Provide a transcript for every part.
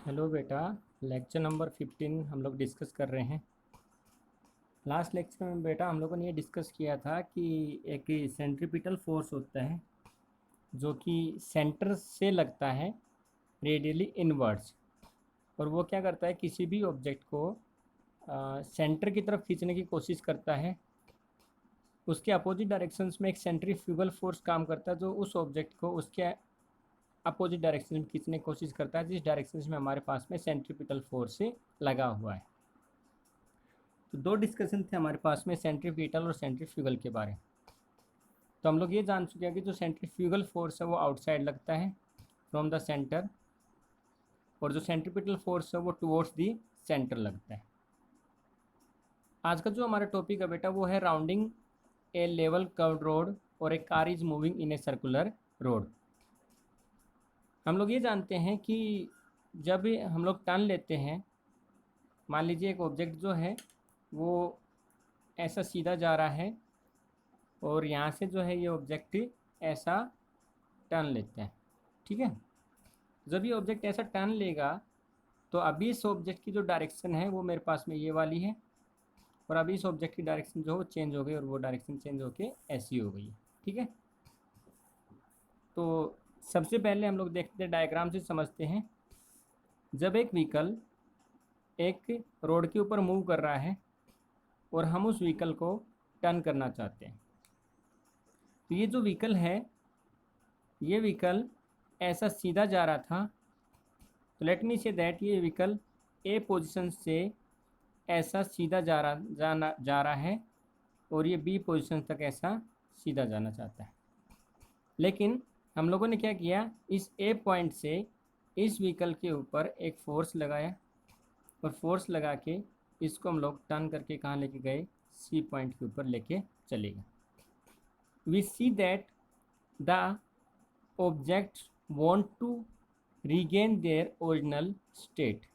Hello बेटा। Lecture number 15 हम लोग डिस्कस कर रहे हैं। लास्ट लेक्चर में बेटा हम लोगों ने ये डिस्कस किया था कि एक सेंट्रीपिटल फोर्स होता है जो कि सेंटर से लगता है रेडियली इनवर्ड्स, और वो क्या करता है, किसी भी ऑब्जेक्ट को सेंटर की तरफ खींचने की कोशिश करता है। उसके अपोजिट डायरेक्शंस में एक सेंट्रीफ्यूगल फोर्स काम करता है जो उस ऑब्जेक्ट को उसके अपोजिट डायरेक्शन में खींचने की कोशिश करता है, जिस डायरेक्शन में हमारे पास में सेंट्रीपिटल फोर्स लगा हुआ है। तो दो डिस्कशन थे हमारे पास में सेंट्रीपिटल और सेंट्रीफ्यूगल के बारे में। तो हम लोग ये जान चुके हैं कि जो सेंट्रीफ्यूगल फोर्स है वो आउटसाइड लगता है फ्रॉम द सेंटर, और जो सेंट्रीपिटल फोर्स है वो टुवर्ड्स दी सेंटर लगता है। आज का जो हमारा टॉपिक है बेटा वो है rounding a level curved road और a car is moving in a circular road. हम लोग ये जानते हैं कि जब हम लोग टर्न लेते हैं, मान लीजिए एक ऑब्जेक्ट जो है वो ऐसा सीधा जा रहा है और यहाँ से जो है ये ऑब्जेक्ट ऐसा टर्न लेते हैं, ठीक है। जब ये ऑब्जेक्ट ऐसा टर्न लेगा तो अभी इस ऑब्जेक्ट की जो डायरेक्शन है वो मेरे पास में ये वाली है, और अभी इस ऑब्जेक्ट की डायरेक्शन जो है वो चेंज हो गई और वो डायरेक्शन चेंज होके ऐसी हो गई है, ठीक है। तो सबसे पहले हम लोग देखते हैं, डायग्राम से समझते हैं। जब एक व्हीकल एक रोड के ऊपर मूव कर रहा है और हम उस व्हीकल को टर्न करना चाहते हैं, तो ये जो व्हीकल है, ये व्हीकल ऐसा सीधा जा रहा था। तो लेट मी से दैट ये व्हीकल ए पोजीशन से ऐसा सीधा जा रहा है और ये बी पोजीशन तक ऐसा सीधा जाना चाहता है। लेकिन हम लोगों ने क्या किया, इस ए पॉइंट से इस व्हीकल के ऊपर एक फोर्स लगाया, और फोर्स लगा के इसको हम लोग टर्न करके कहाँ लेके गए, सी पॉइंट के ऊपर लेके चले गए। We see that the object want to regain their original state.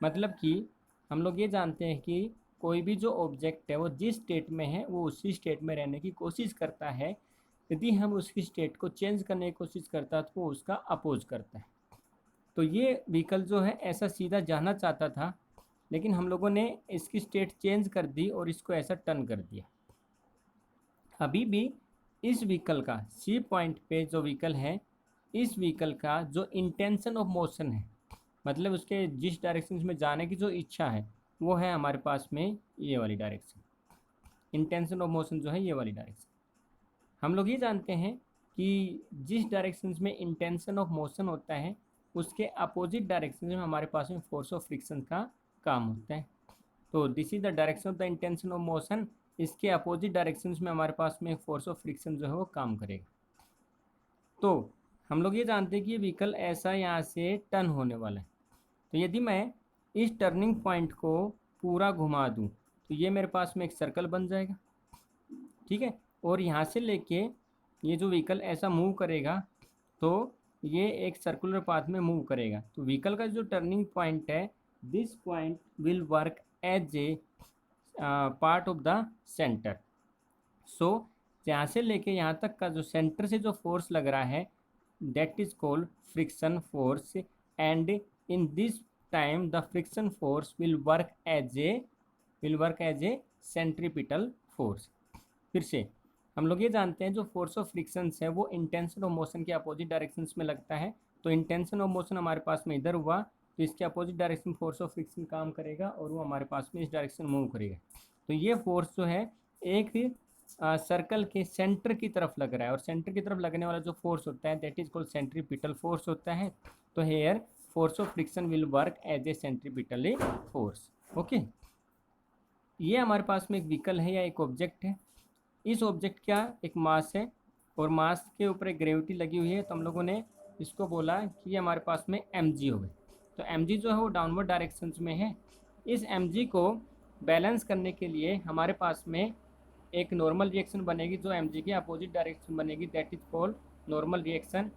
मतलब कि हम लोग ये जानते हैं कि कोई भी जो ऑब्जेक्ट है वो जिस स्टेट में है वो उसी स्टेट में रहने की कोशिश करता है। यदि हम उसकी स्टेट को चेंज करने की कोशिश करता है तो वो उसका अपोज करता है। तो ये व्हीकल जो है ऐसा सीधा जाना चाहता था, लेकिन हम लोगों ने इसकी स्टेट चेंज कर दी और इसको ऐसा टर्न कर दिया। अभी भी इस व्हीकल का सी पॉइंट पे जो व्हीकल है, इस व्हीकल का जो इंटेंशन ऑफ मोशन है, मतलब उसके जिस डायरेक्शन में जाने की जो इच्छा है, वो है हमारे पास में ये वाली डायरेक्शन। इंटेंशन ऑफ मोशन जो है ये वाली डायरेक्शन। हम लोग ये जानते हैं कि जिस डायरेक्शन में इंटेंशन ऑफ मोशन होता है उसके अपोजिट डायरेक्शन में हमारे पास में फोर्स ऑफ फ्रिक्शन का काम होता है। तो this is the direction of the intention of motion. इसके अपोजिट डायरेक्शन में हमारे पास में फोर्स ऑफ फ्रिक्शन जो है वो काम करेगा। तो हम लोग ये जानते हैं कि ये व्हीकल ऐसा यहाँ से टर्न होने वाला है। तो यदि मैं इस टर्निंग पॉइंट को पूरा घुमा दूँ तो ये मेरे पास में एक सर्कल बन जाएगा, ठीक है। और यहाँ से लेके ये जो व्हीकल ऐसा मूव करेगा तो ये एक सर्कुलर पाथ में मूव करेगा। तो व्हीकल का जो टर्निंग पॉइंट है, this point will work as a part of the centre. So यहाँ से लेके यहाँ तक का जो सेंटर से जो फोर्स लग रहा है that is called friction force, and in this time the friction force will work as a centripetal force. फिर से हम लोग ये जानते हैं जो फोर्स ऑफ फ्रिक्शन है वो इंटेंशन ऑफ मोशन के अपोजिट डायरेक्शंस में लगता है। तो इंटेंशन ऑफ मोशन हमारे पास में इधर हुआ तो इसके opposite direction force of friction काम करेगा और वो हमारे पास में इस डायरेक्शन मूव करेगा। तो ये फोर्स जो है एक सर्कल के सेंटर की तरफ लग रहा है, और सेंटर की तरफ लगने वाला जो फोर्स होता है that is called centripetal force होता है। तो here force of friction will work as a centripetal force. Okay, ये हमारे पास में एक व्हीकल है या एक ऑब्जेक्ट है। इस ऑब्जेक्ट का एक मास है और मास के ऊपर एक ग्रेविटी लगी हुई है, तो हम लोगों ने इसको बोला कि ये हमारे पास में mg हो गए। तो mg जो है वो डाउनवर्ड डायरेक्शन में है। इस mg को बैलेंस करने के लिए हमारे पास में एक नॉर्मल रिएक्शन बनेगी जो mg के अपोजिट डायरेक्शन बनेगी, that is called normal reaction.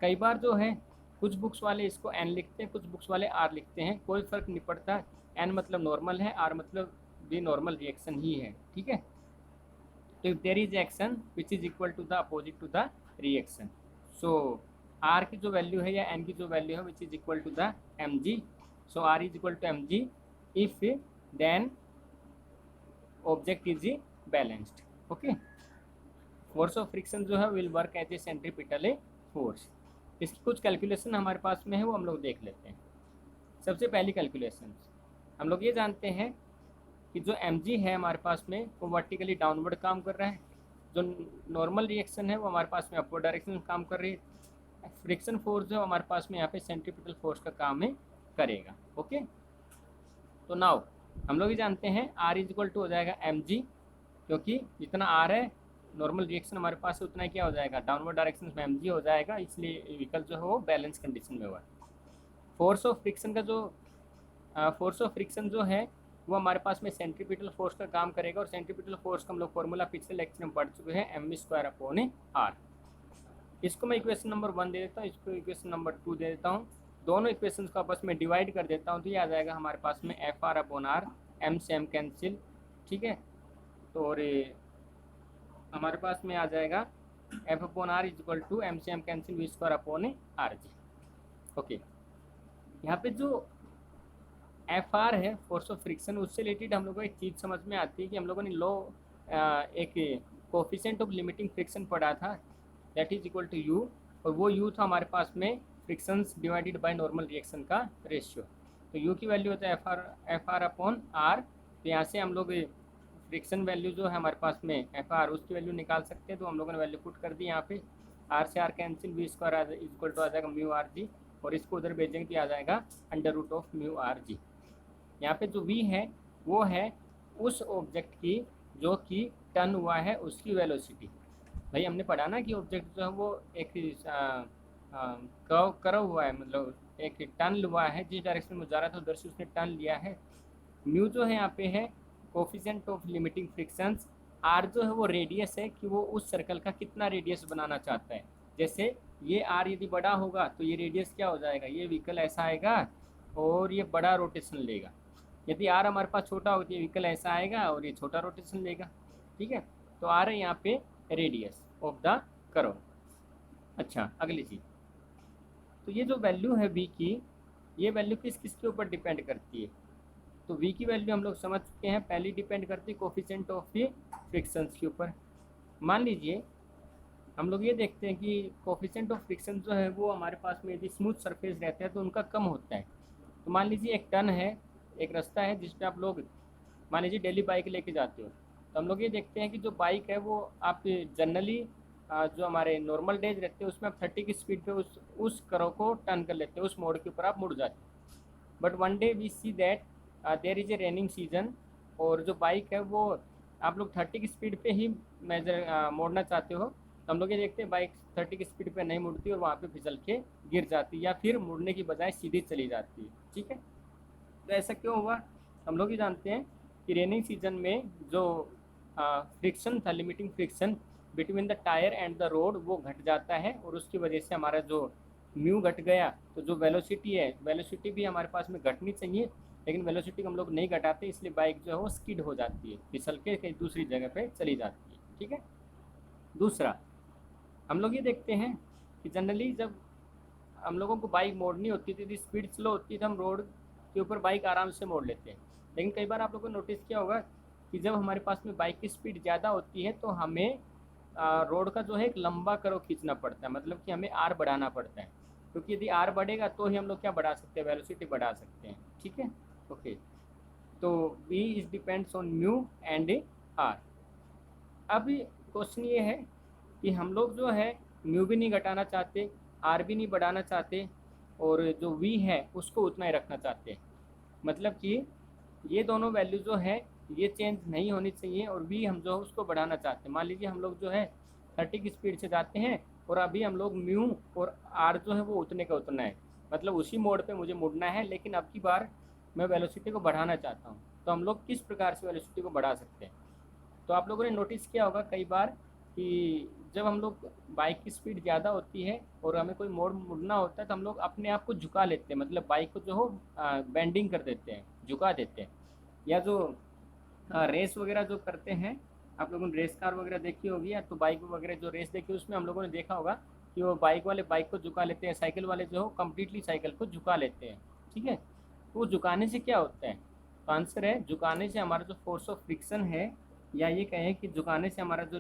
कई बार जो है कुछ बुक्स वाले इसको n लिखते हैं, कुछ बुक्स वाले r लिखते हैं, कोई फर्क नहीं पड़ता। n मतलब नॉर्मल है, r मतलब भी नॉर्मल रिएक्शन ही है, ठीक है। तो if there is action which is equal to the opposite to the reaction, so R की जो वैल्यू है या एन की जो वैल्यू है which is equal to the M G, so R is equal to M G if then object is balanced. Okay, force of friction जो है will work as a centripetal force. इसकी कुछ calculation हमारे पास में है, वो हम लोग देख लेते हैं। सबसे पहली कैलकुलेशन हम लोग ये जानते हैं कि जो एम है हमारे पास में वो वर्टिकली डाउनवर्ड काम कर रहा है, जो नॉर्मल रिएक्शन है वो हमारे पास में अपवर्ड डायरेक्शन में काम कर रही है, फ्रिक्शन फोर्स जो हमारे पास में यहाँ पे सेंट्रीपिटल फोर्स का काम है करेगा। ओके, तो नाउ हम लोग ये जानते हैं आर इज इक्वल टू हो जाएगा एम जी, क्योंकि जितना आर है नॉर्मल रिएक्शन हमारे पास है उतना क्या हो जाएगा, डाउनवर्ड डायरेक्शन में एम जी हो जाएगा, इसलिए व्हीकल जो है वो बैलेंस कंडीशन में हुआ। फोर्स ऑफ फ्रिक्शन का जो फोर्स ऑफ फ्रिक्शन जो है वो हमारे पास में सेंट्रीपिटल फोर्स का काम करेगा, और सेंट्रीपिटल फोर्स का हम लोग फॉर्मूला पिछले लेक्चर में पढ़ चुके हैं, एम स्क्वायर अपॉन आर। इसको मैं इक्वेशन नंबर 1 दे देता हूँ, इसको इक्वेशन नंबर 2 दे देता हूँ, दोनों इक्वेशंस को आपस में डिवाइड कर देता हूँ, तो ये आ जाएगा हमारे पास में F R upon R, M से एम कैंसिल, ठीक है। तो और हमारे पास में आ जाएगा F upon R is equal to M से M cancel V square upon R G. Okay, यहाँ पे जो एफ आर है फोर्स ऑफ फ्रिक्शन, उससे रिलेटेड हम लोग को एक चीज़ समझ में आती है कि हम लोगों ने लो एक कोफिशिएंट ऑफ लिमिटिंग फ्रिक्शन पढ़ा था, that is equal to U, और वो यू था हमारे पास में frictions divided by normal reaction का रेशियो। तो यू की वैल्यू होता है एफ आर अपॉन आर। तो यहाँ से हम लोग फ्रिक्शन वैल्यू जो है हमारे पास में एफ आर, उसकी वैल्यू निकाल सकते हैं, तो हम लोगों ने वैल्यू पुट कर दी यहाँ पे, आर से R cancel, V square is equal to आ जाएगा म्यू आर जी, और इसको उधर भेजेंगे तो आ जाएगा under root of mu R G. यहाँ पे जो v है वो है उस ऑब्जेक्ट की जो कि टर्न हुआ है उसकी वेलोसिटी। भाई हमने पढ़ा ना कि ऑब्जेक्ट जो है वो एक कर्व हुआ है, मतलब एक टर्न हुआ है, जिस डायरेक्शन में जा रहा था उधर से उसने टर्न लिया है। म्यू जो है यहाँ पे है coefficient of limiting frictions, R जो है वो रेडियस है कि वो उस सर्कल का कितना रेडियस बनाना चाहता है। जैसे ये आर यदि बड़ा होगा तो ये रेडियस क्या हो जाएगा, ये व्हीकल ऐसा आएगा और ये बड़ा रोटेशन लेगा। यदि आर हमारे पास छोटा हो तो ये व्हीकल ऐसा आएगा और ये छोटा रोटेशन लेगा, ठीक है। तो आर है यहाँ पे रेडियस ऑफ द कर्व। अच्छा, अगली चीज़, तो ये जो वैल्यू है v की, ये वैल्यू किस किस के ऊपर डिपेंड करती है। तो v की वैल्यू हम लोग समझ चुके हैं, पहली डिपेंड करती है कोफिशिएंट ऑफ फ्रिक्शंस के ऊपर। मान लीजिए हम लोग ये देखते हैं कि कोफिशिएंट ऑफ फ्रिक्शन जो है वो हमारे पास में यदि स्मूथ सरफेस रहता है तो उनका कम होता है। तो मान लीजिए एक टर्न है, एक रास्ता है जिस पे आप लोग मान लीजिए डेली बाइक लेके जाते हो, तो हम लोग ये देखते हैं कि जो बाइक है वो आप जनरली जो हमारे नॉर्मल डेज रहते हैं उसमें आप 30 की स्पीड पे उस कर्व को टर्न कर लेते हो, उस मोड़ के ऊपर आप मुड़ जाते हो। But one day we see that there is a raining season, और जो बाइक है वो आप लोग 30 की स्पीड पे ही मोड़ना चाहते हो, तो हम लोग ये देखते हैं बाइक 30 की स्पीड पे नहीं मुड़ती और वहाँ पे फिसल के गिर जाती है, या फिर मुड़ने की बजाय सीधी चली जाती है, ठीक है। तो ऐसा क्यों हुआ, हम लोग ये जानते हैं कि रेनिंग सीजन में जो फ्रिक्शन था, limiting friction between the tyre and the road, वो घट जाता है, और उसकी वजह से हमारा जो म्यू घट गया, तो जो वेलोसिटी है, वेलोसिटी भी हमारे पास में घटनी चाहिए, लेकिन वेलोसिटी हम लोग नहीं घटाते, इसलिए बाइक जो है वो स्किड हो जाती है, फिसल के कहीं दूसरी जगह पे चली जाती है, ठीक है। दूसरा हम लोग ये देखते हैं कि जनरली जब हम लोगों को बाइक मोड़नी होती थी, स्पीड स्लो होती है, तो हम रोड के ऊपर बाइक आराम से मोड़ लेते हैं। लेकिन कई बार आप लोगों ने नोटिस किया होगा कि जब हमारे पास में बाइक की स्पीड ज़्यादा होती है तो हमें रोड का जो है एक लंबा कर्व खींचना पड़ता है, मतलब कि हमें आर बढ़ाना पड़ता है, क्योंकि यदि आर बढ़ेगा तो ही हम लोग क्या बढ़ा सकते हैं, वेलोसिटी बढ़ा सकते हैं, ठीक है। ओके, तो v is depends on mu and R. अब क्वेश्चन ये है कि हम लोग जो है म्यू भी नहीं घटाना चाहते, आर भी नहीं बढ़ाना चाहते, और जो v है उसको उतना ही रखना चाहते हैं, मतलब कि ये दोनों वैल्यू जो है ये चेंज नहीं होनी चाहिए, और v हम जो है उसको बढ़ाना चाहते हैं। मान लीजिए हम लोग जो है 30 की स्पीड से जाते हैं और अभी हम लोग म्यू और आर जो है वो उतने का उतना है, मतलब उसी मोड़ पे मुझे मुड़ना है, लेकिन अब की बार मैं वेलोसिटी को बढ़ाना चाहता हूँ। तो हम लोग किस प्रकार से वेलोसिटी को बढ़ा सकते हैं, तो आप लोगों ने नोटिस किया होगा कई बार कि जब हम लोग बाइक की स्पीड ज़्यादा होती है और हमें कोई मोड़ मुड़ना होता है तो हम लोग अपने आप को झुका लेते हैं, मतलब बाइक को जो हो बेंडिंग कर देते हैं, झुका देते हैं। या जो रेस वगैरह जो करते हैं, आप लोगों ने रेस कार वगैरह देखी होगी, या तो बाइक वगैरह जो रेस देखी उसमें हम लोगों ने देखा होगा कि वो बाइक वाले बाइक को झुका लेते हैं, साइकिल वाले जो हो कम्प्लीटली साइकिल को झुका लेते हैं। ठीक है, तो वो झुकाने से क्या होता है? तो आंसर है झुकाने से हमारा जो फोर्स ऑफ फ्रिक्शन है, या ये कहें कि झुकाने से हमारा जो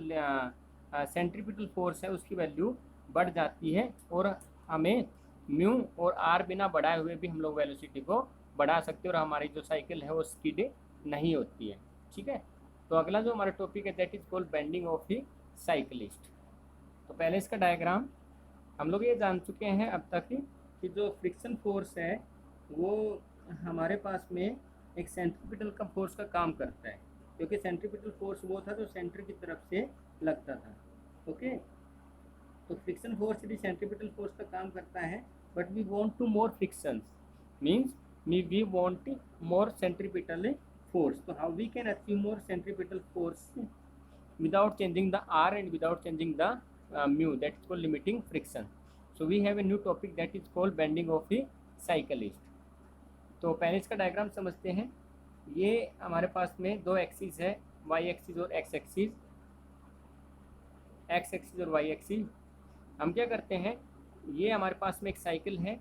सेंट्रीपिटल फोर्स है उसकी वैल्यू बढ़ जाती है, और हमें म्यू और आर बिना बढ़ाए हुए भी हम लोग वेलोसिटी को बढ़ा सकते हैं, और हमारी जो साइकिल है वो स्किड नहीं होती है। ठीक है, तो अगला जो हमारा टॉपिक है that is called bending of the cyclist. तो पहले इसका डायग्राम हम लोग ये जान चुके हैं अब तक कि जो फ्रिक्शन फोर्स है वो हमारे पास में एक सेंट्रीपिटल का फोर्स का काम करता है, क्योंकि सेंट्रीपिटल फोर्स वो था जो सेंटर की तरफ से लगता था। ओके, तो फ्रिक्शन फोर्स यदि सेंट्रीपिटल फोर्स का काम करता है, but we want to more frictions, means we want more centripetal force. So how we can achieve more centripetal force without changing the r and without changing the mu, that is called limiting friction. So we have a new topic that is called bending of the cyclist. तो पहले इसका diagram समझते हैं। ये हमारे पास में दो एक्सिस है, वाई एक्सिस और एक्स एक्सिस, एक्स एक्सिस और वाई एक्सिस। हम क्या करते हैं, ये हमारे पास में एक साइकिल है,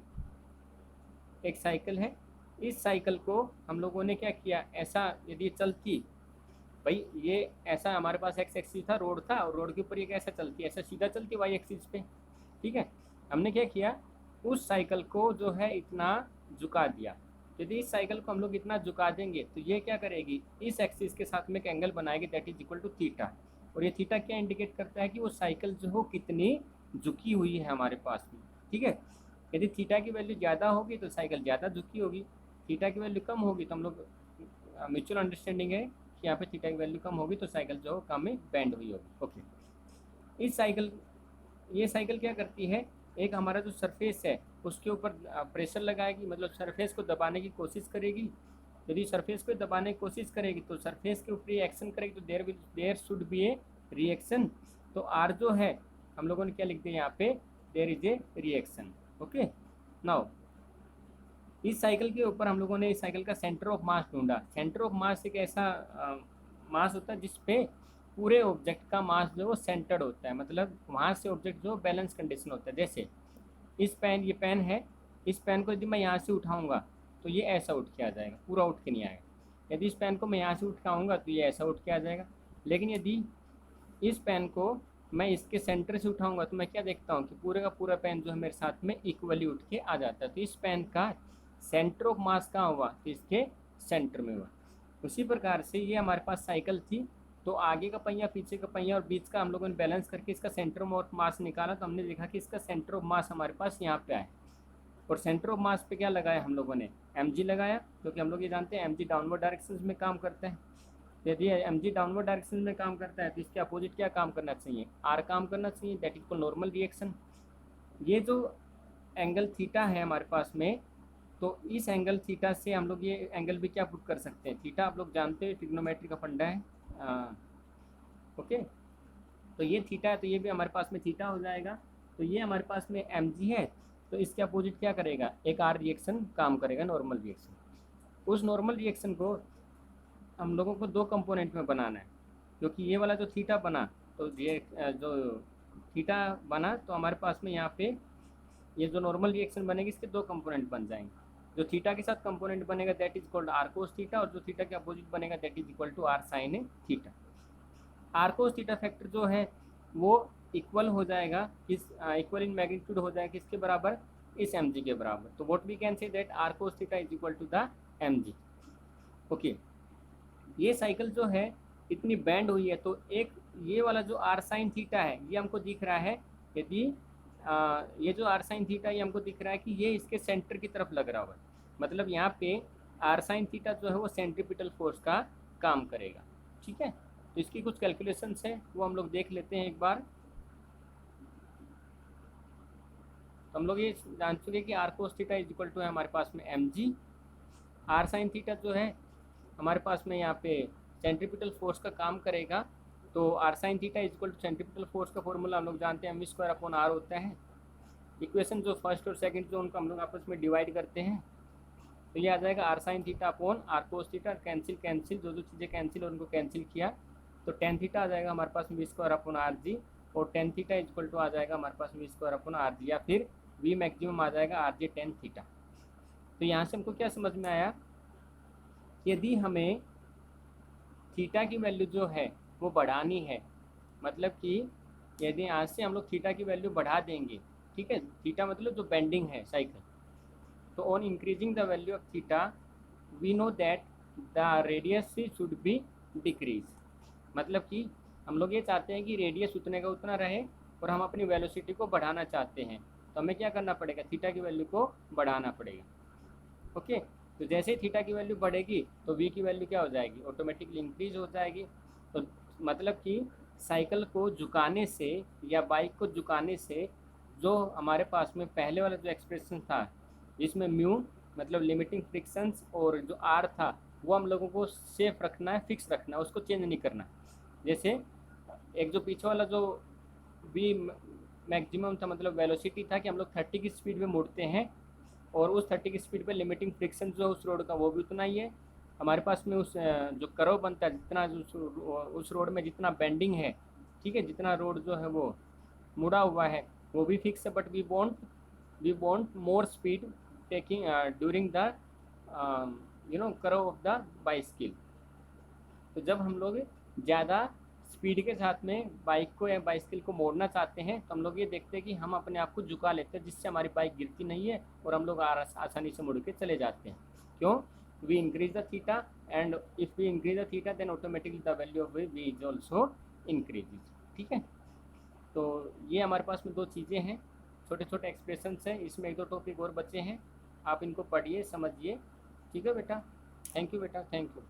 एक साइकिल है। इस साइकिल को हम लोगों ने क्या किया, ऐसा यदि चलती, भाई ये ऐसा हमारे पास एक्स एक्सिस था, रोड था, और रोड के ऊपर ये कैसा चलती, ऐसा सीधा चलती वाई एक्सिस पे। ठीक है, हमने क्या किया, उस साइकिल को जो है इतना झुका दिया। यदि इस साइकिल को हम लोग इतना झुका देंगे तो ये क्या करेगी, इस एक्सिस के साथ में एक एंगल बनाएगी that is equal to theta. और ये थीटा क्या इंडिकेट करता है कि वो साइकिल जो हो कितनी झुकी हुई है हमारे पास में। ठीक है, यदि थीटा की वैल्यू ज़्यादा होगी तो साइकिल ज़्यादा झुकी होगी, थीटा की वैल्यू कम होगी तो हम लोग म्यूचुअल अंडरस्टैंडिंग है कि यहाँ पे थीटा की वैल्यू कम होगी तो साइकिल जो कम में बेंड हुई होगी। ओके, इस साइकिल, ये साइकिल क्या करती है, एक हमारा जो सरफेस है उसके ऊपर प्रेशर लगाएगी, मतलब सरफेस को दबाने की कोशिश करेगी। यदि सरफेस को दबाने की कोशिश करेगी तो सरफेस के ऊपर एक्शन करेगी, तो there should be a reaction. तो आर जो है हम लोगों ने क्या लिख दिया यहाँ पे, there is a reaction. Okay, now इस साइकिल के ऊपर हम लोगों ने इस साइकिल का सेंटर ऑफ मास ढूंढा। सेंटर ऑफ मास एक ऐसा मास होता है जिस पे पूरे ऑब्जेक्ट का मास जो वो सेंटर्ड होता है, मतलब वहाँ से ऑब्जेक्ट जो बैलेंस कंडीशन होता है। जैसे इस पेन, ये पेन है, इस पेन को यदि मैं यहाँ से उठाऊँगा तो ये ऐसा उठ के आ जाएगा, पूरा उठ के नहीं आएगा। यदि इस पेन को मैं यहाँ से उठाऊँगा तो ये ऐसा उठ के आ जाएगा। लेकिन यदि इस पेन को मैं इसके सेंटर से उठाऊँगा तो मैं क्या देखता हूँ कि पूरे का पूरा पेन जो है मेरे साथ में इक्वली उठ के आ जाता है। तो इस पेन का सेंटर ऑफ मास कहाँ हुआ, तो इसके सेंटर में हुआ। उसी प्रकार से ये हमारे पास साइकिल थी, तो आगे का पहिया, पीछे का पहिया और बीच का हम लोगों ने बैलेंस करके इसका सेंटर ऑफ मास निकाला। तो हमने देखा कि इसका सेंटर ऑफ मास हमारे पास यहाँ पे आए, और सेंटर ऑफ मास पे क्या लगाया हम लोगों ने, mg लगाया, क्योंकि हम लोग ये जानते हैं mg डाउनवर्ड डायरेक्शन में काम करता है। यदि mg डाउनवर्ड डायरेक्शन में काम करता है तो इसके अपोजिट क्या काम करना चाहिए, r काम करना चाहिए, that is called normal reaction. ये जो एंगल थीटा है हमारे पास में, तो इस एंगल थीटा से हम लोग ये एंगल भी क्या पुट कर सकते हैं, थीटा आप लोग जानते हैं ट्रिग्नोमेट्री का फंडा है। ओके, तो ये थीटा है तो ये भी हमारे पास में थीटा हो जाएगा। तो ये हमारे पास में mg है, तो इसके अपोजिट क्या करेगा, एक r रिएक्शन काम करेगा, नॉर्मल रिएक्शन। उस नॉर्मल रिएक्शन को हम लोगों को दो कंपोनेंट में बनाना है, क्योंकि ये वाला जो थीटा बना, तो ये जो थीटा बना तो हमारे पास में यहाँ पे ये जो नॉर्मल रिएक्शन बनेगी इसके दो कंपोनेंट बन जाएंगे। जो थीटा के साथ कंपोनेंट बनेगा that is called R cos theta, और जो थीटा के अपोजिट बनेगा that is equal to R sine theta. R cos theta factor जो है वो इक्वल हो जाएगा, किस इक्वल इन मैग्नीट्यूड हो जाएगा किसके बराबर, इस mg के बराबर। तो what we can say that R cos theta is equal to the mg। Okay, ये साइकिल जो है इतनी बैंड हुई है, तो एक ये वाला जो आर साइन थीटा है ये हमको दिख रहा है, यदि ये जो आर साइन थीटा ये हमको दिख रहा है कि ये इसके सेंटर की तरफ लग रहा हुआ है, मतलब यहाँ पे आर साइन थीटा जो है वो सेंट्रीपिटल फोर्स का काम करेगा। ठीक है, तो इसकी कुछ कैलकुलेशंस है वो हम लोग देख लेते हैं एक बार। तो हम लोग ये जान चुके कि R cos theta is equal to है हमारे पास में mg, आर साइन थीटा जो है हमारे पास में यहाँ पे सेंट्रीपिटल फोर्स का काम करेगा। तो R sine theta is equal to centripetal force का फॉर्मूला हम लोग जानते हैं, mv² अपॉन r होता है। इक्वेशन जो फर्स्ट और सेकंड जो उनको हम लोग आपस में डिवाइड करते हैं, तो ये आ जाएगा R sine theta upon R cos theta, cancel cancel, जो जो चीज़ें कैंसिल और उनको कैंसिल किया तो टेन थीटा आ जाएगा हमारे पास, v² अपॉन r g, और टेन थीटा इक्वल टू आ जाएगा हमारे पास V square upon R G, या फिर वी मैक्सिमम आ जाएगा आर जी टेन थीटा। तो यहाँ से हमको क्या समझ में आया, यदि हमें थीटा की वैल्यू जो है वो बढ़ानी है, मतलब कि यदि आज से हम लोग थीटा की वैल्यू बढ़ा देंगे, ठीक है, थीटा मतलब जो बेंडिंग है साइकिल, तो on increasing the value of theta we know that the radius should be decrease. मतलब कि हम लोग ये चाहते हैं कि रेडियस उतने का उतना रहे और हम अपनी वेलोसिटी को बढ़ाना चाहते हैं, तो हमें क्या करना पड़ेगा, थीटा की वैल्यू को बढ़ाना पड़ेगा। ओके, तो जैसे ही थीटा की वैल्यू बढ़ेगी तो वी की वैल्यू क्या हो जाएगी, ऑटोमेटिकली इंक्रीज हो जाएगी। तो मतलब कि साइकिल को झुकाने से या बाइक को झुकाने से जो हमारे पास में पहले वाला जो एक्सप्रेशन था जिसमें म्यू मतलब लिमिटिंग फ्रिक्शंस और जो आर था वो हम लोगों को सेफ रखना है, फिक्स रखना है, उसको चेंज नहीं करना। जैसे एक जो पीछे वाला जो वी मैक्सिमम था मतलब वेलोसिटी था कि हम लोग 30 की स्पीड में मुड़ते हैं और उस 30 की स्पीड पे लिमिटिंग फ्रिक्शन जो है उस रोड का वो भी उतना ही है। हमारे पास में उस जो कर्व बनता है जितना उस रोड में जितना बेंडिंग है, ठीक है, जितना रोड जो है वो मुड़ा हुआ है वो भी फिक्स है, but we want more speed taking during the curve of the bicycle. तो जब हम लोग ज़्यादा स्पीड के साथ में बाइक को या बाइसिकल को मोड़ना चाहते हैं तो हम लोग ये देखते हैं कि हम अपने आप को झुका लेते हैं, जिससे हमारी बाइक गिरती नहीं है और हम लोग आसानी से मुड़ के चले जाते हैं। क्यों, we increase the theta and if we increase the theta then automatically the value of V is also increases. ठीक है, तो ये हमारे पास में दो चीज़ें हैं, छोटे छोटे एक्सप्रेशंस हैं, इसमें एक दो टॉपिक और बचे हैं, आप इनको पढ़िए समझिए। ठीक है बेटा, थैंक यू बेटा, थैंक यू।